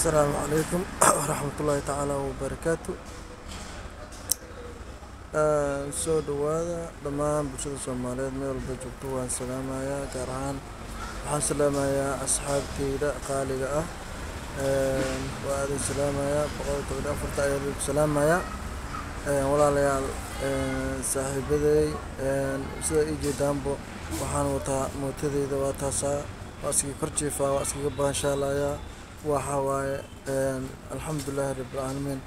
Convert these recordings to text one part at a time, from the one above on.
السلام عليكم ورحمة الله تعالى وبركاته. سو دوادا دمان بشرة سوماليد ميل بجوبتو وان سلامايا قارهان waxaan salaamayaa asxaabteyda qaaliga ah waa aad salaamayaa boqolkiiba afarta ayaan ku salaamayaa walaalayaal saaxiibaday sida ay jeedaanbo waxaan wataa mootadeyda waa taasaa waa iska korjiifa waa iska baanshaalayaa waxa waaye alxamdulillaah rabbil caalamiin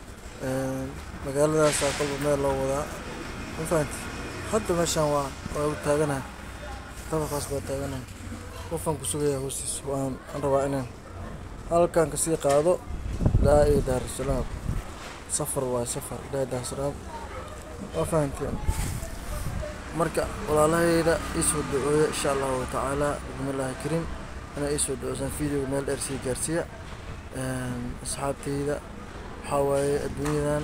magaaladaas qalbi meel loo wadaa ma fahanti hadda meeshan waa u taaganahay dabaqaas baa taaganahay qofan ku sugaya hoostiis waan rabaa inaan halkan ka sii qaado ilaa iyo Daar es Salaam safar ilaa Daar es Salaam waa fahanteen marka walaalahayda isoo duceeyo insha Allah taala bismillaahi kariim ana isoo duceysan video meel dheer sii gaarsiya asxaabteyda waxa waaye adduunyadan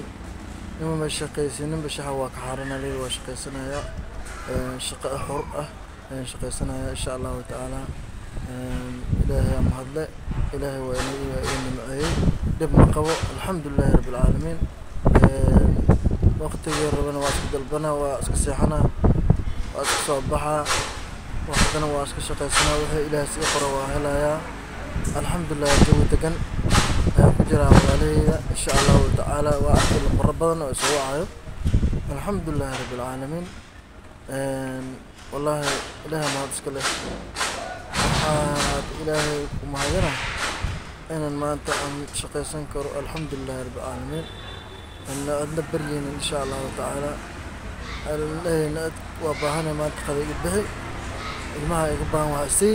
inuu ma shaqaysanin bashaha waa ka xaranay waa shaqaysanaya shaqo xor ah shaqaysanaya insha Allah taala ilaahay ma hadle ilaahay waa inuu macay dib ma qabo alxamdulillaah rabbil caalamiin waqtiga rabana waa isku dalbana waa iska seexana waa iska soo baxa waqtana waa iska shaqaysana waxa ilaahay si qoro waa helaya alxamdulillaah jawi degan ku jira walaalahayda insha Allah taala waa akil qarabadan oo soo wacayo alxamdulillaah rabbil caalamiin والله إله ما تسكله إلهي ومهاجرة أنا ما أنت عن شقي سنكر الحمد لله رب العالمين أن أدبر لي إن شاء الله تعالى الله وبهنا ما تخلي به الماء يقبان وعسي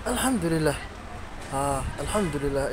الحمد لله الحمد لله.